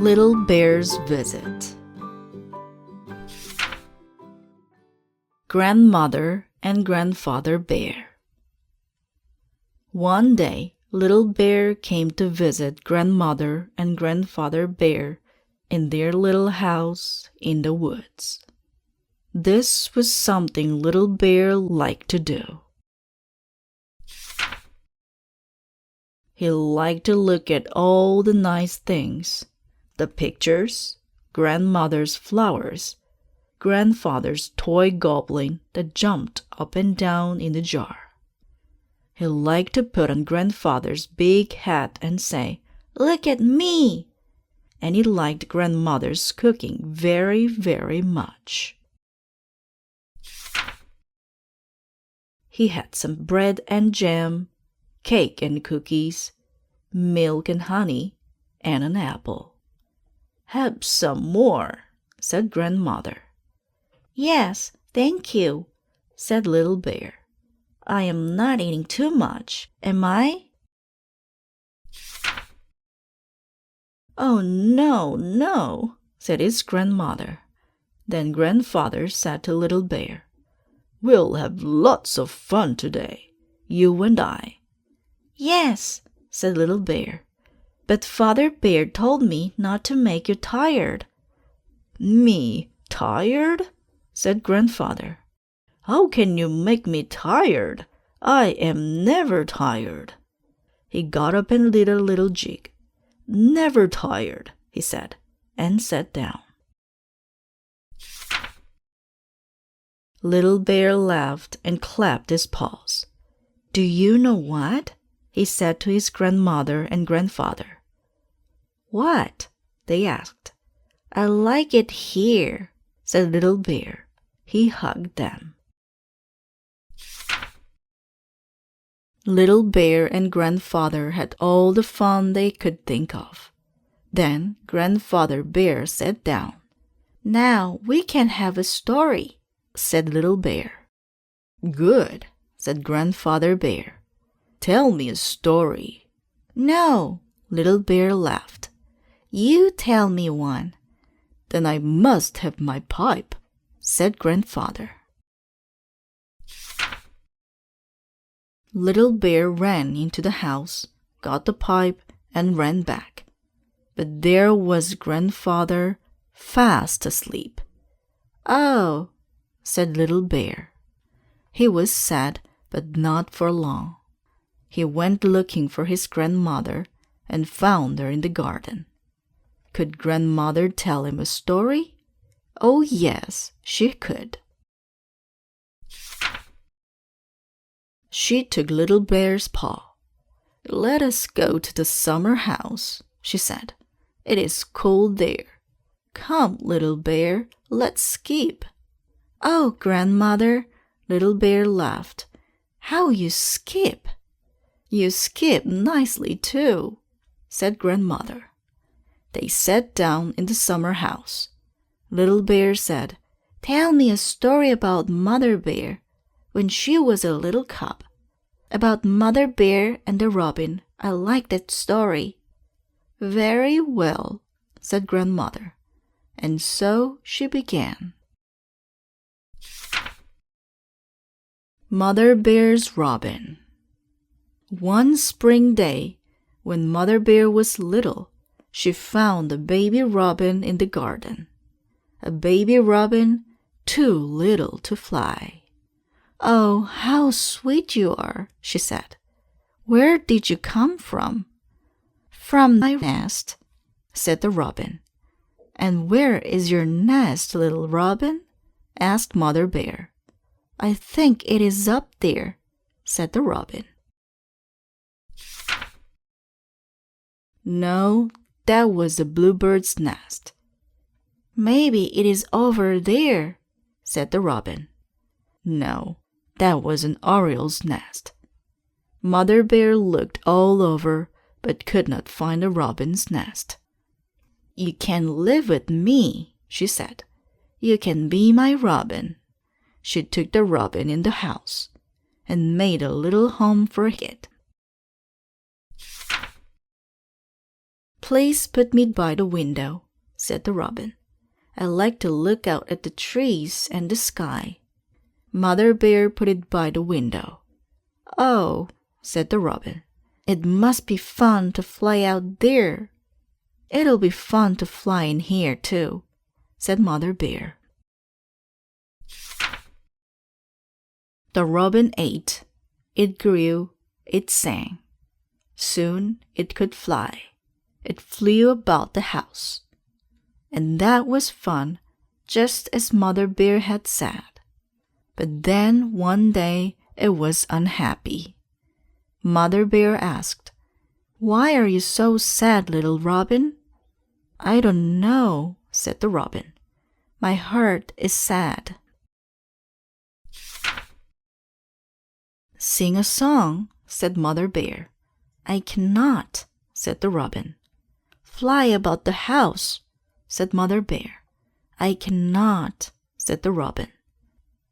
Little Bear's Visit. Grandmother and Grandfather Bear. One day, Little Bear came to visit Grandmother and Grandfather Bear in their little house in the woods. This was something Little Bear liked to do. He liked to look at all the nice things, the pictures, Grandmother's flowers, Grandfather's toy goblin that jumped up and down in the jar. He liked to put on Grandfather's big hat and say, "Look at me!" And he liked Grandmother's cooking very, very much. He had some bread and jam, cake and cookies, milk and honey, and an apple. "Have some more," said Grandmother. "Yes, thank you," said Little Bear. "I am not eating too much, am I?" "Oh, no, no," said his grandmother. Then Grandfather said to Little Bear, "We'll have lots of fun today, you and I." "Yes," said Little Bear, "but Father Bear told me not to make you tired." "Me tired?" said Grandfather. "How can you make me tired? I am never tired." He got up and did a little jig. "Never tired," he said, and sat down. Little Bear laughed and clapped his paws. "Do you know what?" he said to his grandmother and grandfather. "What?" they asked. "I like it here," said Little Bear. He hugged them. Little Bear and Grandfather had all the fun they could think of. Then Grandfather Bear sat down. "Now we can have a story," said Little Bear. "Good," said Grandfather Bear. "Tell me a story." "No," Little Bear laughed. "You tell me one." "Then I must have my pipe," said Grandfather. Little Bear ran into the house, got the pipe, and ran back. But there was Grandfather, fast asleep. "Oh," said Little Bear. He was sad, but not for long. He went looking for his grandmother and found her in the garden. Could Grandmother tell him a story? Oh, yes, she could. She took Little Bear's paw. "Let us go to the summer house," she said. "It is cold there. Come, Little Bear, let's skip." "Oh, Grandmother," Little Bear laughed. "How you skip!" "You skip nicely, too," said Grandmother. They sat down in the summer house. Little Bear said, "Tell me a story about Mother Bear when she was a little cub. About Mother Bear and the robin. I like that story." "Very well," said Grandmother. And so she began. Mother Bear's Robin. One spring day, when Mother Bear was little, she found a baby robin in the garden. A baby robin too little to fly. "Oh, how sweet you are," she said. "Where did you come from?" "From my nest," said the robin. "And where is your nest, little robin?" asked Mother Bear. "I think it is up there," said the robin. "No, that was a bluebird's nest." "Maybe it is over there," said the robin. "No, that was an oriole's nest." Mother Bear looked all over, but could not find a robin's nest. "You can live with me," she said. "You can be my robin." She took the robin in the house and made a little home for it. "Please put me by the window," said the robin. "I like to look out at the trees and the sky." Mother Bear put it by the window. "Oh," said the robin, "it must be fun to fly out there." "It'll be fun to fly in here too," said Mother Bear. The robin ate, it grew, it sang. Soon it could fly. It flew about the house. And that was fun, just as Mother Bear had said. But then one day it was unhappy. Mother Bear asked, "Why are you so sad, little robin?" "I don't know," said the robin. "My heart is sad." "Sing a song," said Mother Bear. "I cannot," said the robin. "Fly about the house," said Mother Bear. "I cannot," said the robin.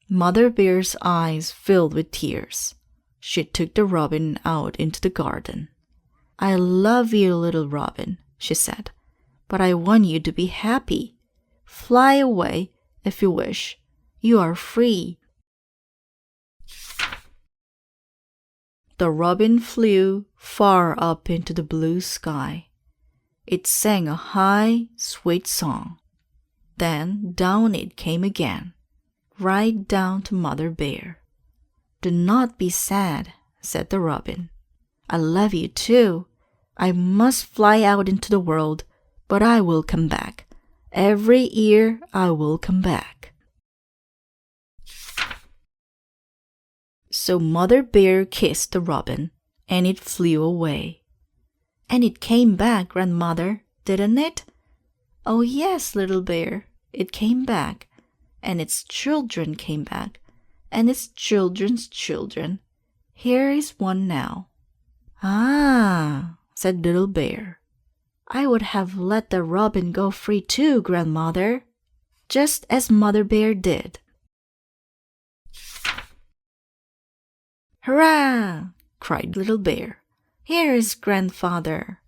Mother Bear's eyes filled with tears. She took the robin out into the garden. "I love you, little robin," she said, "but I want you to be happy. Fly away if you wish. You are free." The robin flew far up into the blue sky. It sang a high, sweet song. Then down it came again, right down to Mother Bear. "Do not be sad," said the robin. "I love you too. I must fly out into the world, but I will come back. Every year I will come back." So Mother Bear kissed the robin, and it flew away. "And it came back, Grandmother, didn't it?" "Oh yes, little bear, it came back, and its children came back, and its children's children. Here is one now." "Ah," said Little Bear, "I would have let the robin go free too, Grandmother," just as Mother Bear did. "Hurrah!" cried Little Bear. "Here is Grandfather."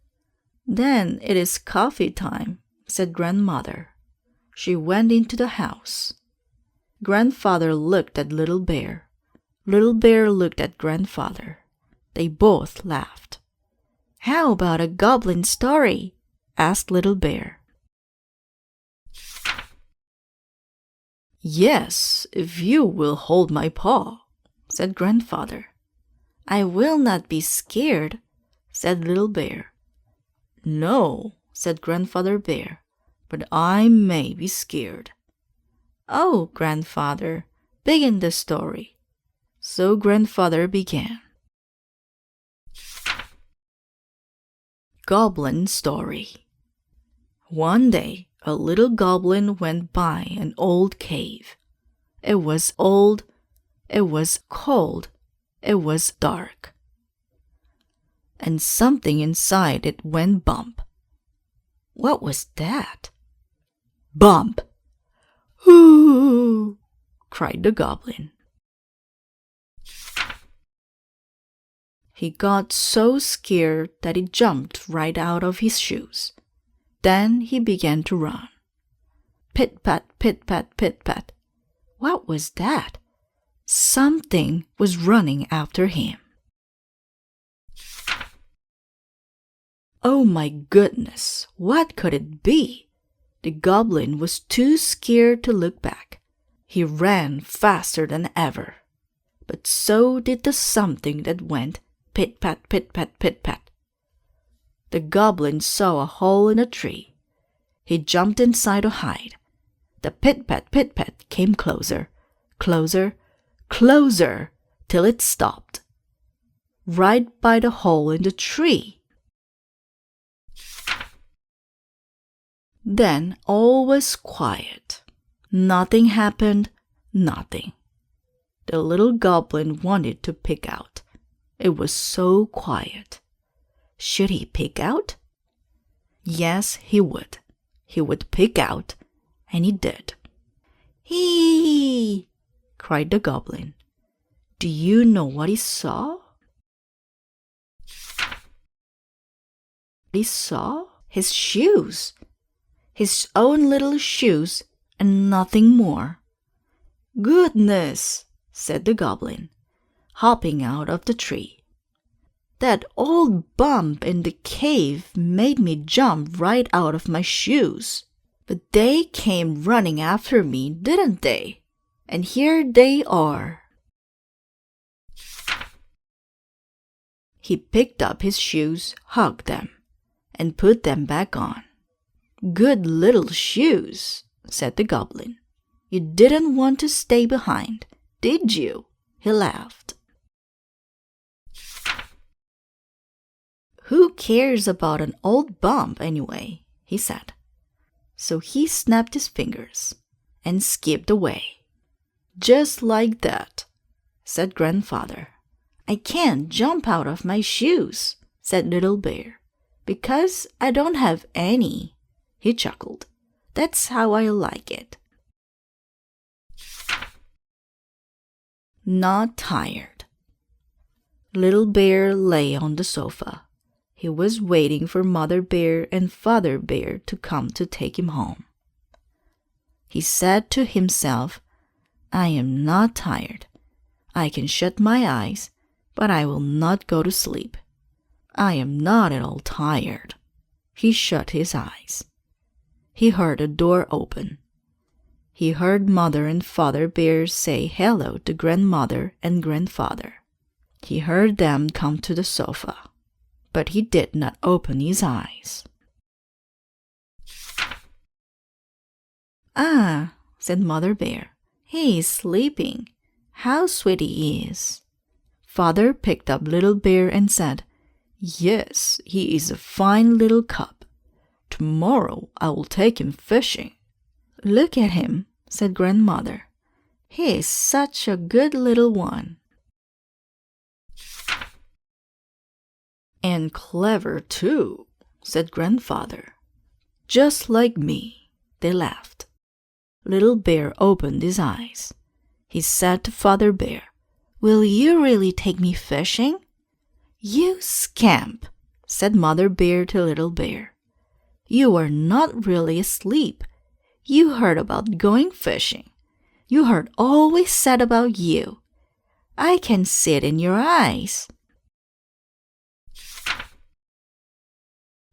"Then it is coffee time," said Grandmother. She went into the house. Grandfather looked at Little Bear. Little Bear looked at Grandfather. They both laughed. "How about a goblin story?" asked Little Bear. "Yes, if you will hold my paw," said Grandfather. "I will not be scared," said Little Bear. "No," said Grandfather Bear, "but I may be scared." "Oh, Grandfather, begin the story." So Grandfather began. Goblin Story. One day, a little goblin went by an old cave. It was old, it was cold, it was dark. And something inside it went bump. What was that? Bump! "Hoo!" cried the goblin. He got so scared that he jumped right out of his shoes. Then he began to run. Pit-pat, pit-pat, pit-pat. What was that? Something was running after him. Oh my goodness, what could it be? The goblin was too scared to look back. He ran faster than ever. But so did the something that went pit-pat, pit-pat, pit-pat. The goblin saw a hole in a tree. He jumped inside to hide. The pit-pat, pit-pat came closer, closer, closer, till it stopped. Right by the hole in the tree. Then all was quiet. Nothing happened, nothing. The little goblin wanted to peek out. It was so quiet. Should he peek out? Yes, he would. He would peek out, and he did. "Hee!" cried the goblin. Do you know what he saw? His shoes! His own little shoes, and nothing more. "Goodness!" said the goblin, hopping out of the tree. "That old bump in the cave made me jump right out of my shoes. But they came running after me, didn't they? And here they are." He picked up his shoes, hugged them, and put them back on. "Good little shoes," said the goblin. "You didn't want to stay behind, did you?" He laughed. "Who cares about an old bump anyway?" he said. So he snapped his fingers and skipped away. "Just like that," said Grandfather. "I can't jump out of my shoes," said Little Bear, "because I don't have any." He chuckled. "That's how I like it." Not tired. Little Bear lay on the sofa. He was waiting for Mother Bear and Father Bear to come to take him home. He said to himself, "I am not tired. I can shut my eyes, but I will not go to sleep. I am not at all tired." He shut his eyes. He heard a door open. He heard Mother and Father Bear say hello to Grandmother and Grandfather. He heard them come to the sofa, but he did not open his eyes. "Ah," said Mother Bear, "he is sleeping. How sweet he is." Father picked up Little Bear and said, "Yes, he is a fine little cub. Tomorrow I will take him fishing." "Look at him," said Grandmother. "He is such a good little one." "And clever too," said Grandfather. "Just like me." They laughed. Little Bear opened his eyes. He said to Father Bear, "Will you really take me fishing?" "You scamp," said Mother Bear to Little Bear. "You are not really asleep. You heard about going fishing. You heard all we said about you. I can see it in your eyes."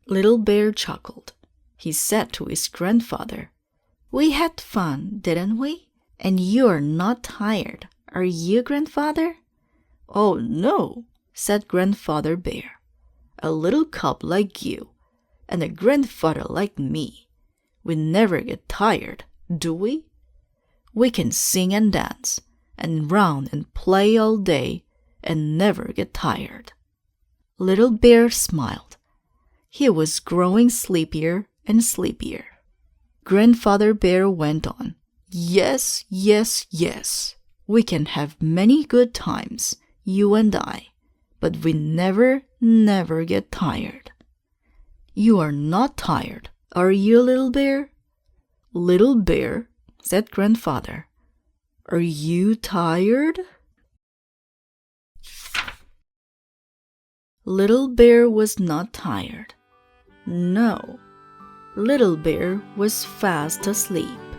Little Bear chuckled. He said to his grandfather, "We had fun, didn't we? And you are not tired, are you, Grandfather?" "Oh, no," said Grandfather Bear. "A little cub like you, and a grandfather like me, we never get tired, do we? We can sing and dance, and run and play all day, and never get tired." Little Bear smiled. He was growing sleepier and sleepier. Grandfather Bear went on, "Yes, yes, yes. We can have many good times, you and I, but we never, never get tired." "You are not tired, are you, Little Bear?" "Little Bear," said Grandfather, "are you tired?" Little Bear was not tired. No, Little Bear was fast asleep.